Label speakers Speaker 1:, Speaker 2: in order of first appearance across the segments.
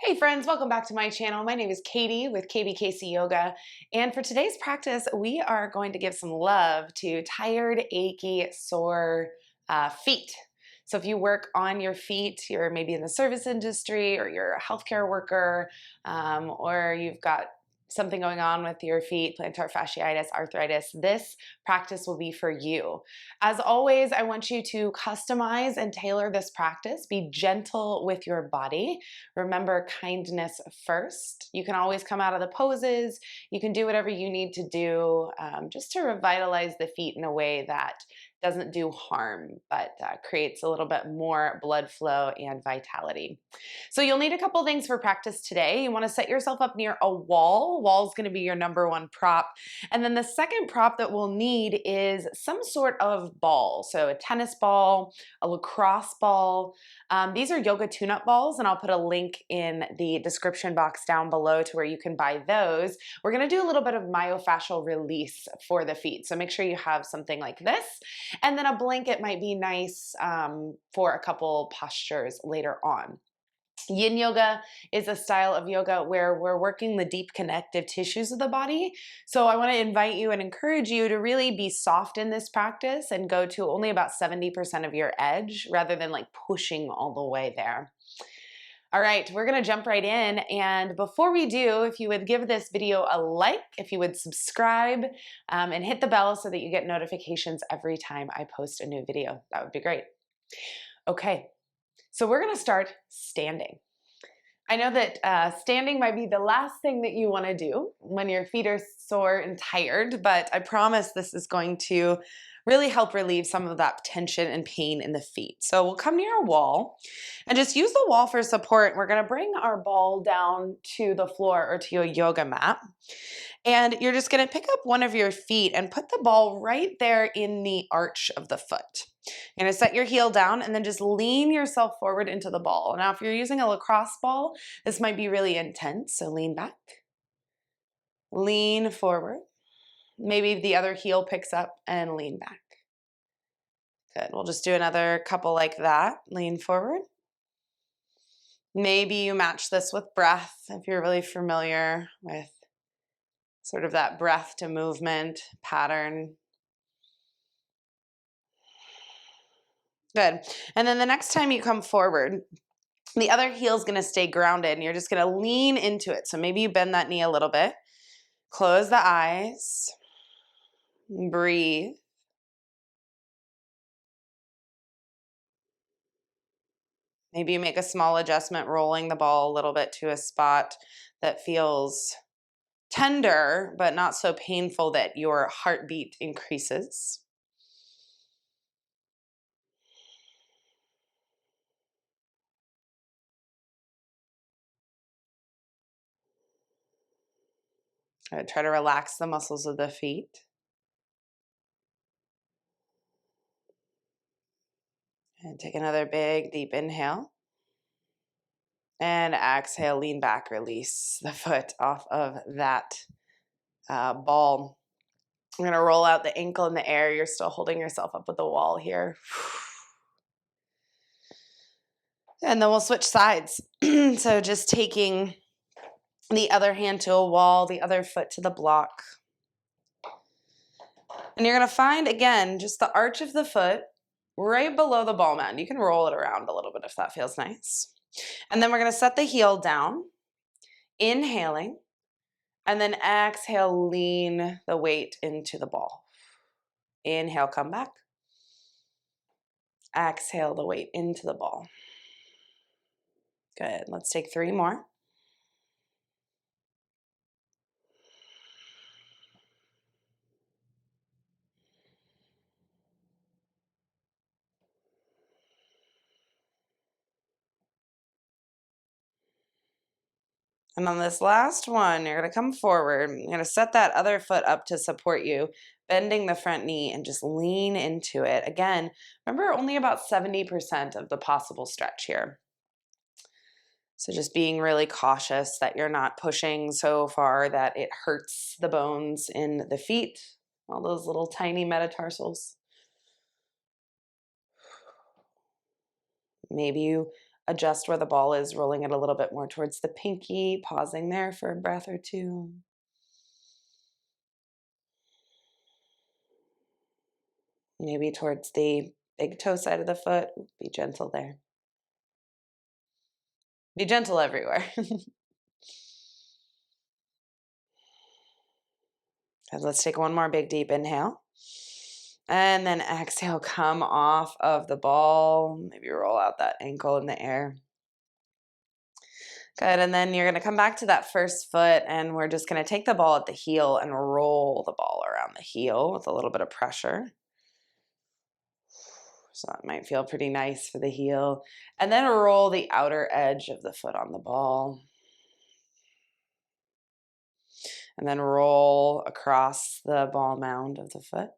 Speaker 1: Hey friends, welcome back to my channel. My name is Katie with KBKC Yoga, and for today's practice, we are going to give some love to tired, achy, sore feet. So if you work on your feet, you're maybe in the service industry, or you're a healthcare worker, or you've got something going on with your feet, plantar fasciitis, arthritis, this practice will be for you. As always, I want you to customize and tailor this practice. Be gentle with your body. Remember kindness first. You can always come out of the poses. You can do whatever you need to do just to revitalize the feet in a way that doesn't do harm, but creates a little bit more blood flow and vitality. So you'll need a couple things for practice today. You want to set yourself up near a wall. Wall is going to be your number one prop. And then the second prop that we'll need is some sort of ball. So a tennis ball, a lacrosse ball. These are yoga tune-up balls, and I'll put a link in the description box down below to where you can buy those. We're going to do a little bit of myofascial release for the feet. So make sure you have something like this. And then a blanket might be nice for a couple postures later on. Yin yoga is a style of yoga where we're working the deep connective tissues of the body. So I want to invite you and encourage you to really be soft in this practice and go to only about 70% of your edge rather than like pushing all the way there. All right, we're gonna jump right in. And before we do, if you would give this video a like, if you would subscribe and hit the bell so that you get notifications every time I post a new video, that would be great. Okay, so we're gonna start standing. I know that standing might be the last thing that you wanna do when your feet are sore and tired, but I promise this is going to really help relieve some of that tension and pain in the feet. So we'll come near a wall and just use the wall for support. We're gonna bring our ball down to the floor or to your yoga mat. And you're just gonna pick up one of your feet and put the ball right there in the arch of the foot. You're gonna set your heel down and then just lean yourself forward into the ball. Now, if you're using a lacrosse ball, this might be really intense, so lean back, lean forward. Maybe the other heel picks up and lean back. Good, we'll just do another couple like that. Lean forward. Maybe you match this with breath if you're really familiar with sort of that breath to movement pattern. Good, and then the next time you come forward, the other heel is gonna stay grounded and you're just gonna lean into it. So maybe you bend that knee a little bit. Close the eyes, breathe. Maybe you make a small adjustment, rolling the ball a little bit to a spot that feels tender, but not so painful that your heartbeat increases. Try to relax the muscles of the feet. And take another big, deep inhale. And exhale, lean back, release the foot off of that ball. I'm gonna roll out the ankle in the air. You're still holding yourself up with the wall here. And then we'll switch sides. So just taking the other hand to a wall, the other foot to the block. And you're gonna find, again, just the arch of the foot right below the ball mound. You can roll it around a little bit if that feels nice. And then we're gonna set the heel down, inhaling, and then exhale, lean the weight into the ball. Inhale, come back. Exhale the weight into the ball. Good, let's take 3 more. And on this last one, you're gonna come forward. You're gonna set that other foot up to support you, bending the front knee and just lean into it. Again, remember only about 70% of the possible stretch here. So just being really cautious that you're not pushing so far that it hurts the bones in the feet, all those little tiny metatarsals. Maybe you adjust where the ball is, rolling it a little bit more towards the pinky, pausing there for a breath or two. Maybe towards the big toe side of the foot. Be gentle there. Be gentle everywhere. And let's take one more big deep inhale. And then exhale, come off of the ball. Maybe roll out that ankle in the air. Good, and then you're gonna come back to that first foot and we're just gonna take the ball at the heel and roll the ball around the heel with a little bit of pressure. So that might feel pretty nice for the heel. And then roll the outer edge of the foot on the ball. And then roll across the ball mound of the foot.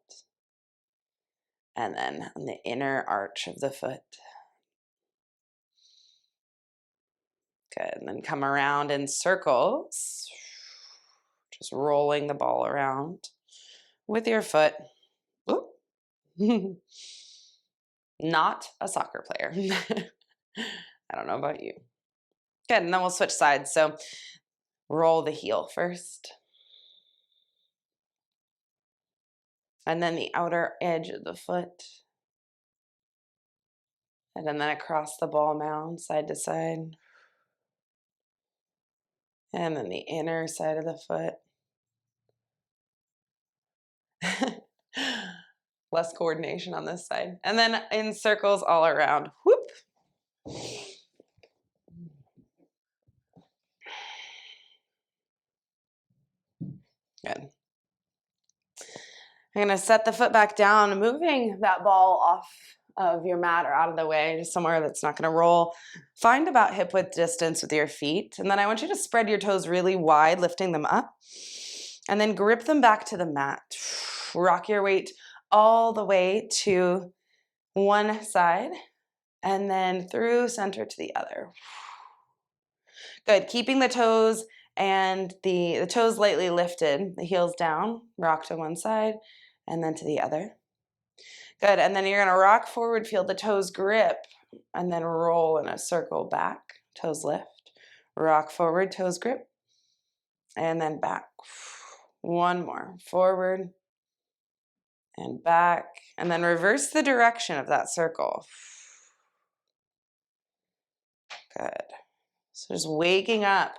Speaker 1: And then on the inner arch of the foot. Good, and then come around in circles. Just rolling the ball around with your foot. Not a soccer player. I don't know about you. Good, and then we'll switch sides. So roll the heel first. And then the outer edge of the foot. And then across the ball mound, side to side. And then the inner side of the foot. Less coordination on this side. And then in circles all around. Whoop. Good. I'm going to set the foot back down, moving that ball off of your mat or out of the way, just somewhere that's not going to roll. Find about hip width distance with your feet. And then I want you to spread your toes really wide, lifting them up. And then grip them back to the mat. Rock your weight all the way to one side and then through center to the other. Good. Keeping the toes and the toes lightly lifted, the heels down, rock to one side and then to the other. Good. And then you're going to rock forward, feel the toes grip, and then roll in a circle back. Toes lift. Rock forward, toes grip, and then back. One more. Forward and back. And then reverse the direction of that circle. Good. So just waking up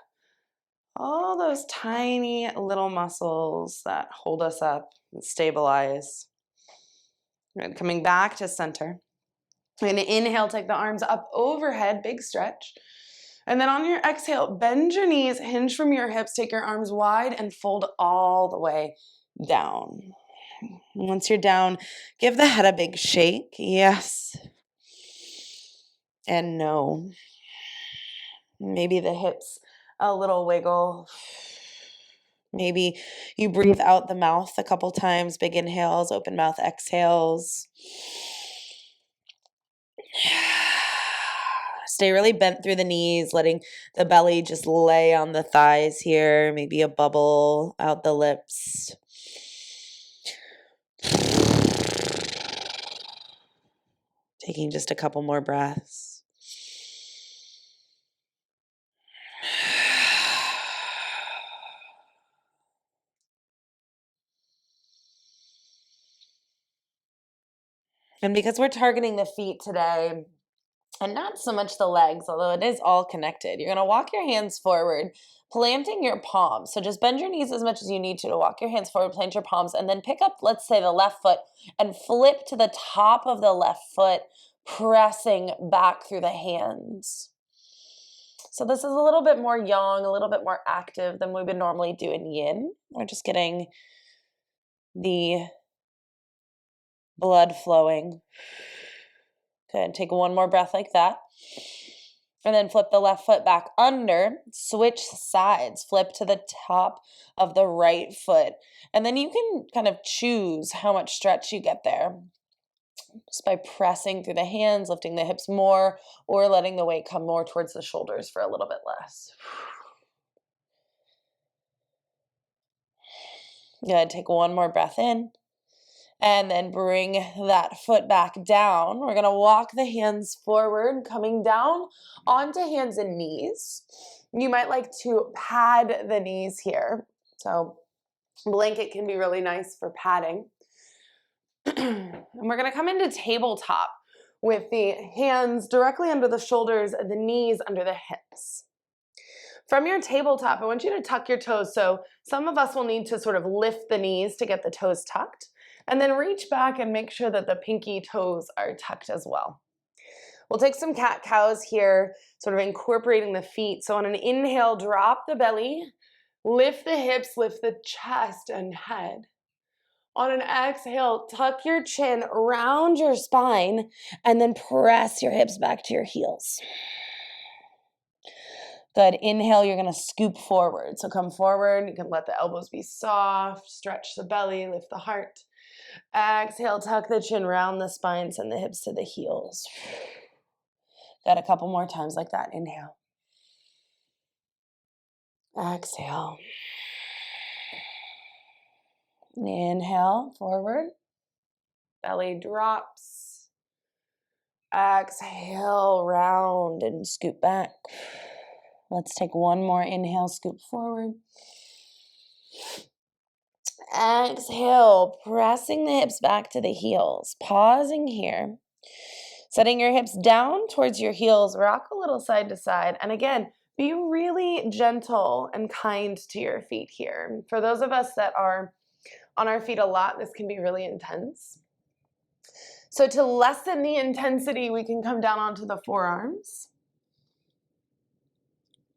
Speaker 1: all those tiny little muscles that hold us up and stabilize. Good. Coming back to center. We're going to inhale, take the arms up overhead, big stretch. And then on your exhale, bend your knees, hinge from your hips, take your arms wide and fold all the way down. Once you're down, give the head a big shake. Yes. And no. Maybe the hips a little wiggle. Maybe you breathe out the mouth a couple times, big inhales, open mouth exhales. Stay really bent through the knees, letting the belly just lay on the thighs here. Maybe a bubble out the lips. Taking just a couple more breaths. And because we're targeting the feet today, and not so much the legs, although it is all connected, you're going to walk your hands forward, planting your palms. So just bend your knees as much as you need to walk your hands forward, plant your palms, and then pick up, let's say, the left foot and flip to the top of the left foot, pressing back through the hands. So this is a little bit more yang, a little bit more active than we would normally do in yin. We're just getting the blood flowing. Good. Take one more breath like that. And then flip the left foot back under, switch sides, flip to the top of the right foot. And then you can kind of choose how much stretch you get there. Just by pressing through the hands, lifting the hips more, or letting the weight come more towards the shoulders for a little bit less. Good. Take one more breath in. And then bring that foot back down. We're gonna walk the hands forward, coming down onto hands and knees. You might like to pad the knees here. So blanket can be really nice for padding. And we're gonna come into tabletop with the hands directly under the shoulders and the knees under the hips. From your tabletop, I want you to tuck your toes. So some of us will need to sort of lift the knees to get the toes tucked, and then reach back and make sure that the pinky toes are tucked as well. We'll take some cat-cows here, sort of incorporating the feet. So on an inhale, drop the belly, lift the hips, lift the chest and head. On an exhale, tuck your chin around your spine, and then press your hips back to your heels. Good. Inhale, you're going to scoop forward. So come forward. You can let the elbows be soft, stretch the belly, lift the heart. Exhale, tuck the chin, round the spine, send the hips to the heels. Got a couple more times like that. Inhale. Exhale. Inhale, forward. Belly drops. Exhale, round and scoop back. Let's take one more inhale, scoop forward. Exhale, pressing the hips back to the heels. Pausing here. Setting your hips down towards your heels. Rock a little side to side. And again, be really gentle and kind to your feet here. For those of us that are on our feet a lot, this can be really intense. So to lessen the intensity, we can come down onto the forearms.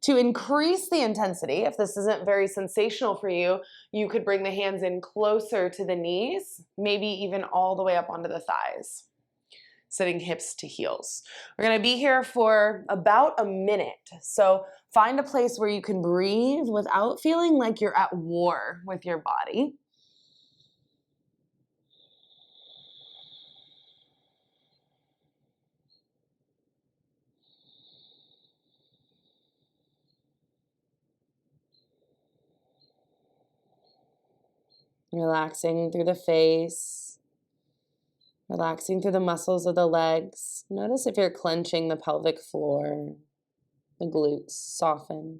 Speaker 1: To increase the intensity, if this isn't very sensational for you, you could bring the hands in closer to the knees, maybe even all the way up onto the thighs. Sitting hips to heels. We're gonna be here for about a minute. So find a place where you can breathe without feeling like you're at war with your body. Relaxing through the face, relaxing through the muscles of the legs. Notice if you're clenching the pelvic floor, the glutes soften.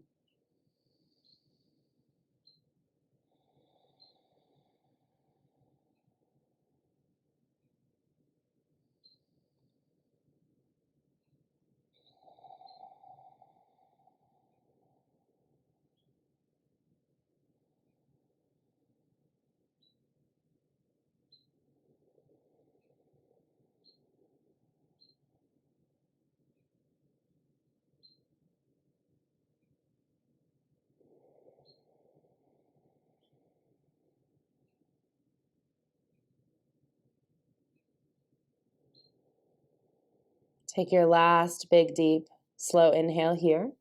Speaker 1: Take your last big, deep, slow inhale here.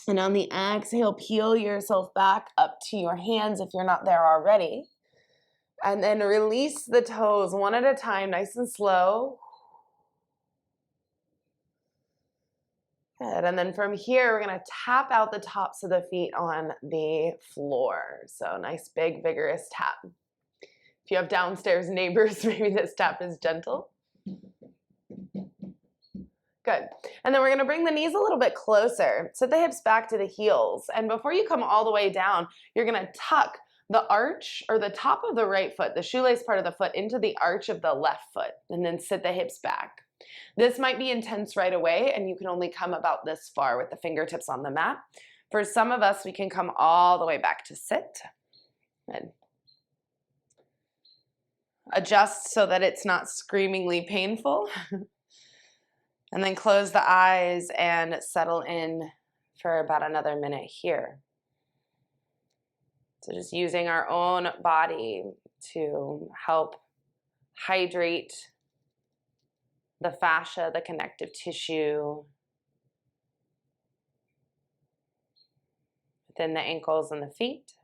Speaker 1: And on the exhale, peel yourself back up to your hands if you're not there already. And then release the toes one at a time, nice and slow. Good. And then from here, we're going to tap out the tops of the feet on the floor. So nice, big, vigorous tap. If you have downstairs neighbors, maybe this tap is gentle. Good. And then we're going to bring the knees a little bit closer. Sit the hips back to the heels. And before you come all the way down, you're going to tuck the arch or the top of the right foot, the shoelace part of the foot, into the arch of the left foot, and then sit the hips back. This might be intense right away, and you can only come about this far with the fingertips on the mat. For some of us, we can come all the way back to sit. Good. Adjust so that it's not screamingly painful. And then close the eyes and settle in for about another minute here. So just using our own body to help hydrate the fascia, the connective tissue within the ankles and the feet.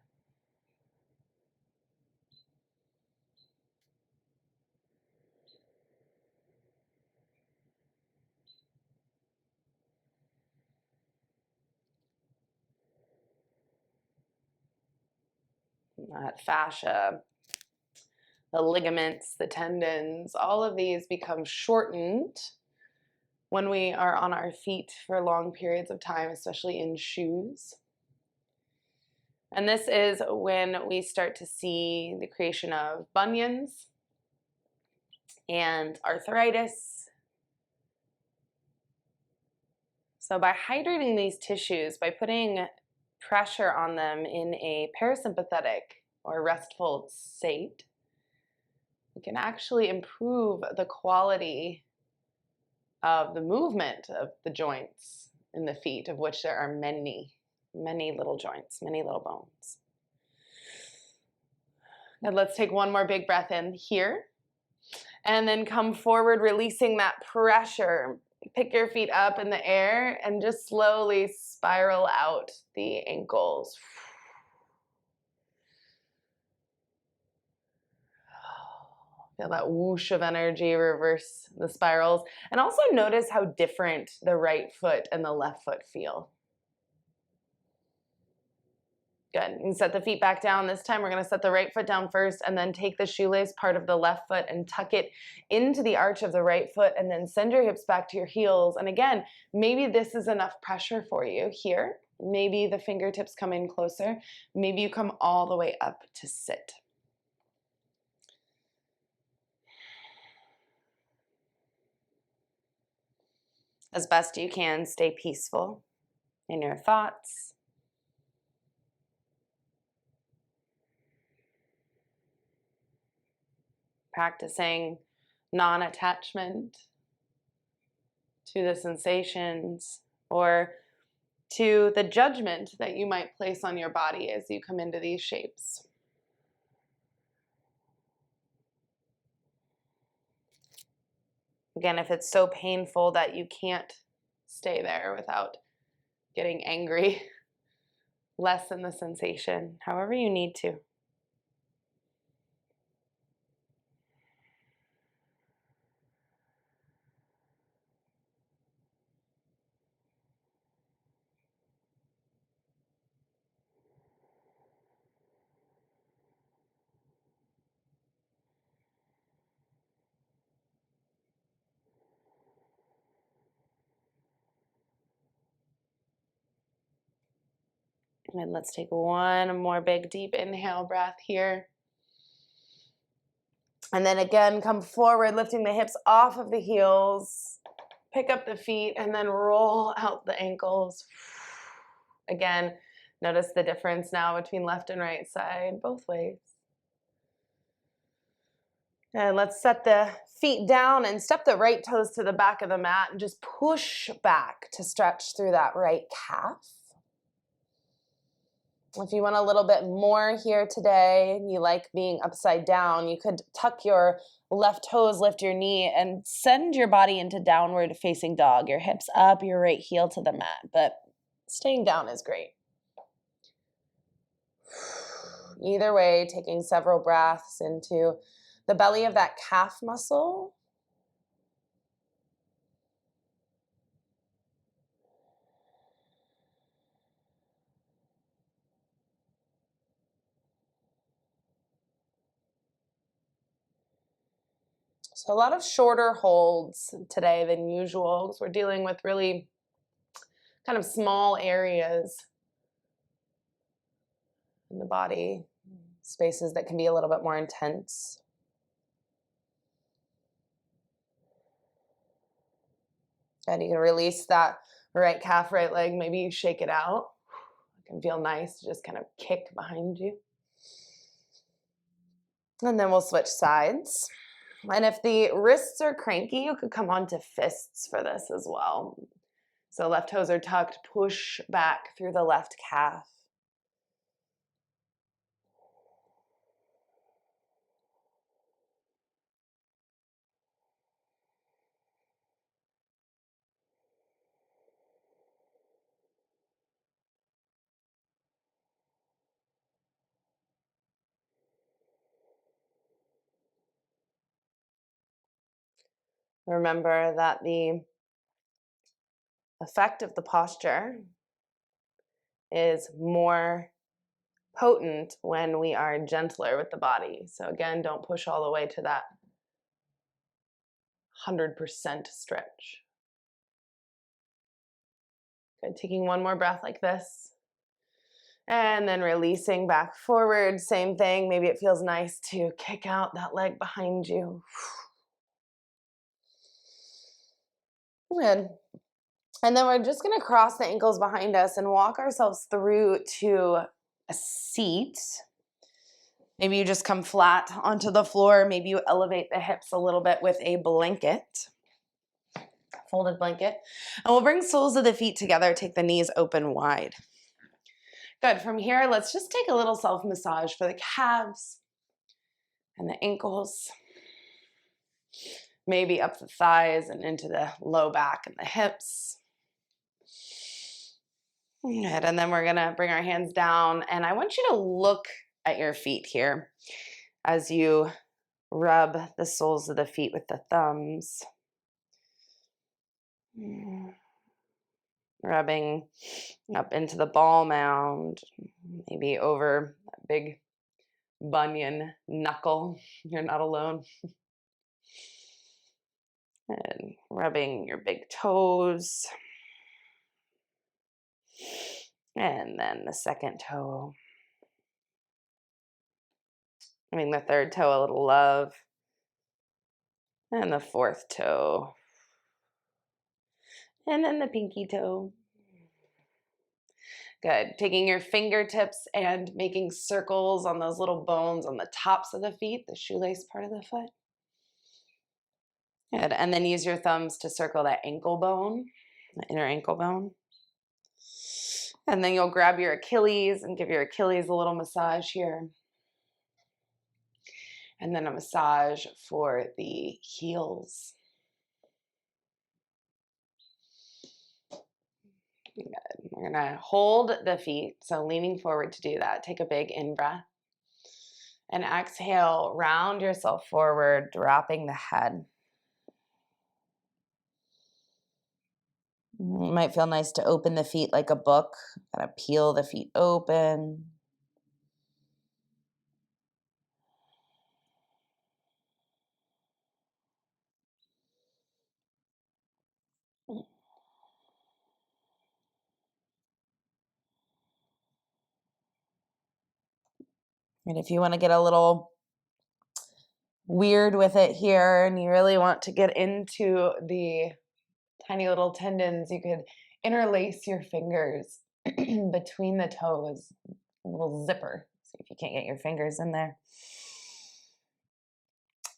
Speaker 1: That fascia The ligaments, the tendons, all of these become shortened when we are on our feet for long periods of time, especially in shoes. And this is when we start to see the creation of bunions and arthritis. So by hydrating these tissues, by putting pressure on them in a parasympathetic or restful state, we can actually improve the quality of the movement of the joints in the feet, of which there are many, many little joints, many little bones. And let's take one more big breath in here. And then come forward, releasing that pressure. Pick your feet up in the air and just slowly spiral out the ankles. Feel that whoosh of energy, reverse the spirals. And also notice how different the right foot and the left foot feel. Good. You can set the feet back down. This time we're going to set the right foot down first and then take the shoelace part of the left foot and tuck it into the arch of the right foot and then send your hips back to your heels. And again, maybe this is enough pressure for you here. Maybe the fingertips come in closer. Maybe you come all the way up to sit. As best you can, stay peaceful in your thoughts. Practicing non-attachment to the sensations or to the judgment that you might place on your body as you come into these shapes. Again, if it's so painful that you can't stay there without getting angry, lessen the sensation, however you need to. And let's take one more big deep inhale breath here. And then again, come forward, lifting the hips off of the heels. Pick up the feet and then roll out the ankles. Again, notice the difference now between left and right side, both ways. And let's set the feet down and step the right toes to the back of the mat and just push back to stretch through that right calf. If you want a little bit more here today and you like being upside down, you could tuck your left toes, lift your knee, and send your body into downward facing dog. Your hips up, your right heel to the mat, but staying down is great. Either way, taking several breaths into the belly of that calf muscle. So a lot of shorter holds today than usual because we're dealing with really kind of small areas in the body, spaces that can be a little bit more intense. And you can release that right calf, right leg. Maybe you shake it out. It can feel nice to just kind of kick behind you. And then we'll switch sides. And if the wrists are cranky, you could come onto fists for this as well. So left toes are tucked, push back through the left calf. Remember that the effect of the posture is more potent when we are gentler with the body. So again, don't push all the way to that 100% stretch. Good, taking one more breath like this. And then releasing back forward, same thing. Maybe it feels nice to kick out that leg behind you. Good. And then we're just gonna cross the ankles behind us and walk ourselves through to a seat. Maybe you just come flat onto the floor. Maybe you elevate the hips a little bit with a blanket, folded blanket. And we'll bring soles of the feet together, take the knees open wide. Good, from here, let's just take a little self-massage for the calves and the ankles. Maybe up the thighs and into the low back and the hips. Good, and then we're gonna bring our hands down, and I want you to look at your feet here as you rub the soles of the feet with the thumbs. Rubbing up into the ball mound, maybe over a big bunion knuckle. You're not alone. And rubbing your big toes. And then the second toe. Giving the third toe a little love. And the fourth toe. And then the pinky toe. Good. Taking your fingertips and making circles on those little bones on the tops of the feet, the shoelace part of the foot. Good. And then use your thumbs to circle that ankle bone, the inner ankle bone. And then you'll grab your Achilles and give your Achilles a little massage here. And then a massage for the heels. Good. We're gonna hold the feet, so leaning forward to do that. Take a big in-breath. And exhale, round yourself forward, dropping the head. It might feel nice to open the feet like a book. Gotta peel the feet open. And if you want to get a little weird with it here and you really want to get into the tiny little tendons, you could interlace your fingers between the toes, a little zipper. See if you can't get your fingers in there.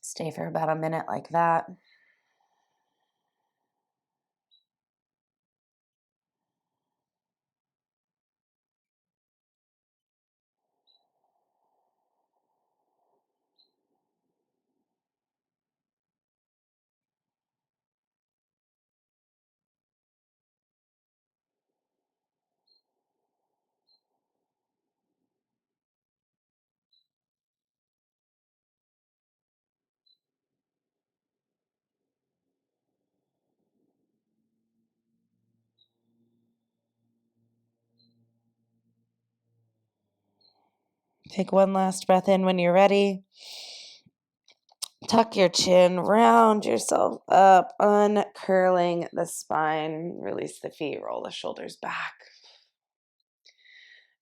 Speaker 1: Stay for about a minute like that. Take one last breath in when you're ready. Tuck your chin, round yourself up, uncurling the spine. Release the feet, roll the shoulders back.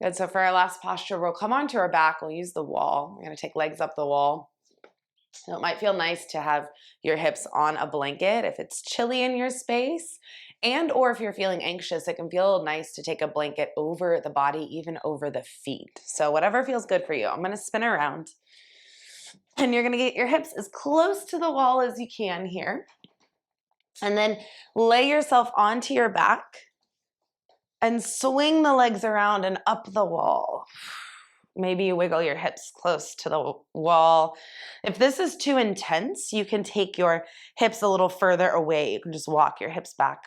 Speaker 1: Good, so for our last posture, we'll come onto our back. We'll use the wall. We're gonna take legs up the wall. So it might feel nice to have your hips on a blanket if it's chilly in your space. And or if you're feeling anxious, it can feel nice to take a blanket over the body, even over the feet. So whatever feels good for you. I'm gonna spin around. And you're gonna get your hips as close to the wall as you can here. And then lay yourself onto your back and swing the legs around and up the wall. Maybe you wiggle your hips close to the wall. If this is too intense, you can take your hips a little further away. You can just walk your hips back.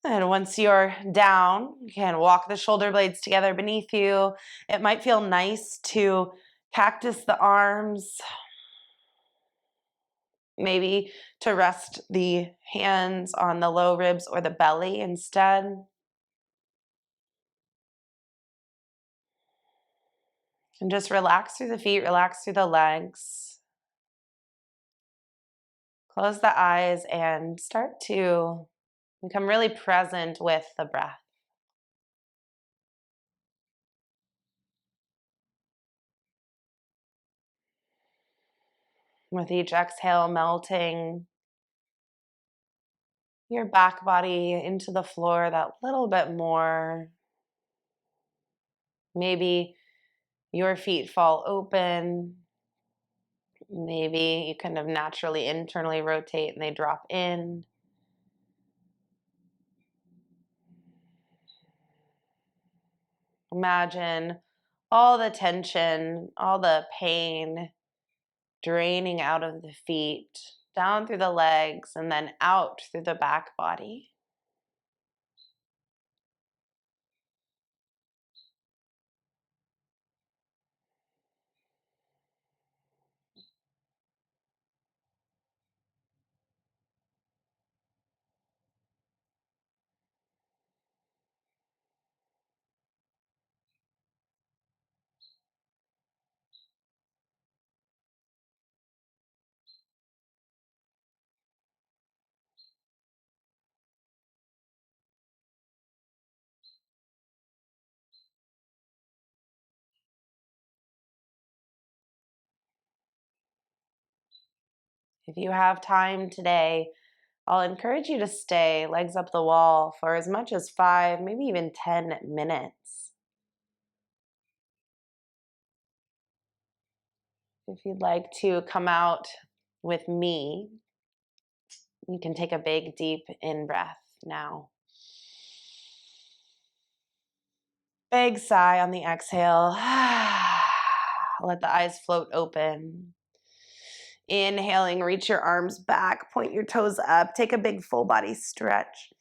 Speaker 1: And once you're down, you can walk the shoulder blades together beneath you. It might feel nice to cactus the arms. Maybe to rest the hands on the low ribs or the belly instead. And just relax through the feet, relax through the legs. Close the eyes and start to become really present with the breath. With each exhale, melting your back body into the floor that little bit more. Maybe your feet fall open. Maybe you kind of naturally internally rotate and they drop in. Imagine all the tension, all the pain draining out of the feet, down through the legs, and then out through the back body. If you have time today, I'll encourage you to stay legs up the wall for as much as 5, maybe even 10 minutes. If you'd like to come out with me, you can take a big, deep in-breath now. Big sigh on the exhale. Let the eyes float open. Inhaling, reach your arms back, point your toes up, take a big full body stretch.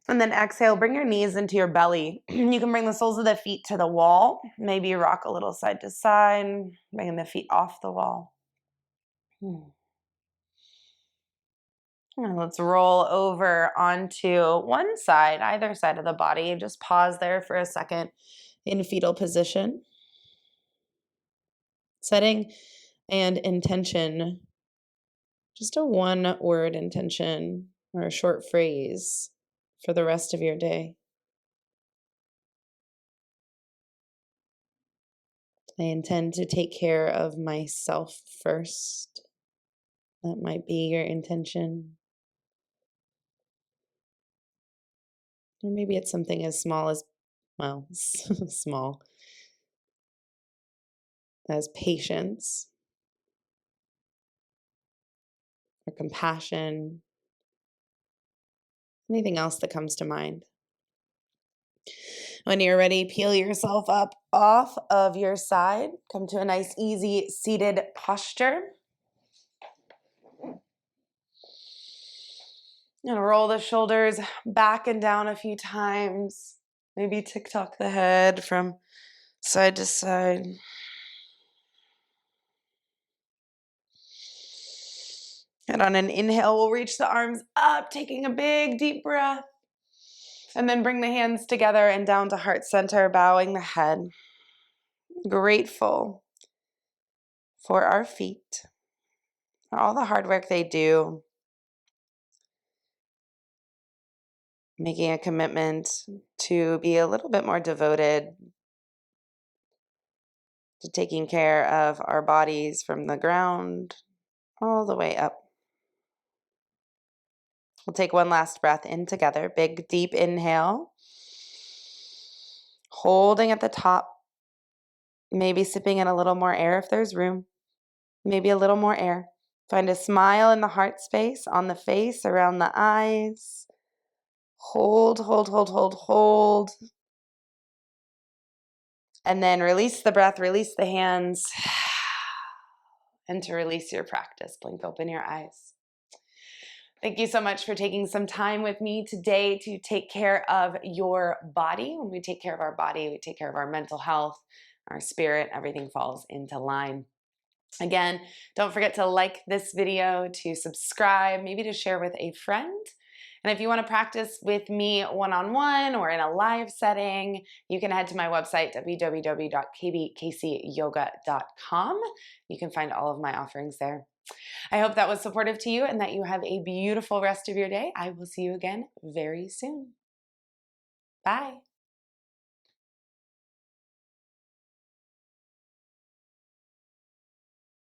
Speaker 1: And then exhale, bring your knees into your belly. You can bring the soles of the feet to the wall. Maybe you rock a little side to side, bringing the feet off the wall. And let's roll over onto one side, either side of the body. Just pause there for a second in fetal position. Setting and intention, just a one-word intention or a short phrase for the rest of your day. I intend to take care of myself first. That might be your intention. Or maybe it's something as small as, well, small as patience or compassion, anything else that comes to mind. When you're ready, peel yourself up off of your side. Come to a nice, easy seated posture. And roll the shoulders back and down a few times. Maybe tick-tock the head from side to side. And on an inhale, we'll reach the arms up, taking a big, deep breath. And then bring the hands together and down to heart center, bowing the head. Grateful for our feet, for all the hard work they do. Making a commitment to be a little bit more devoted to taking care of our bodies from the ground all the way up. We'll take one last breath in together. Big, deep inhale. Holding at the top. Maybe sipping in a little more air if there's room. Maybe a little more air. Find a smile in the heart space, on the face, around the eyes. Hold, hold, hold, hold, hold. And then release the breath, release the hands. And to release your practice, blink open your eyes. Thank you so much for taking some time with me today to take care of your body. When we take care of our body, we take care of our mental health, our spirit, everything falls into line. Again, don't forget to like this video, to subscribe, maybe to share with a friend. And if you want to practice with me one-on-one or in a live setting, you can head to my website, www.kbkcyoga.com. You can find all of my offerings there. I hope that was supportive to you and that you have a beautiful rest of your day. I will see you again very soon. Bye.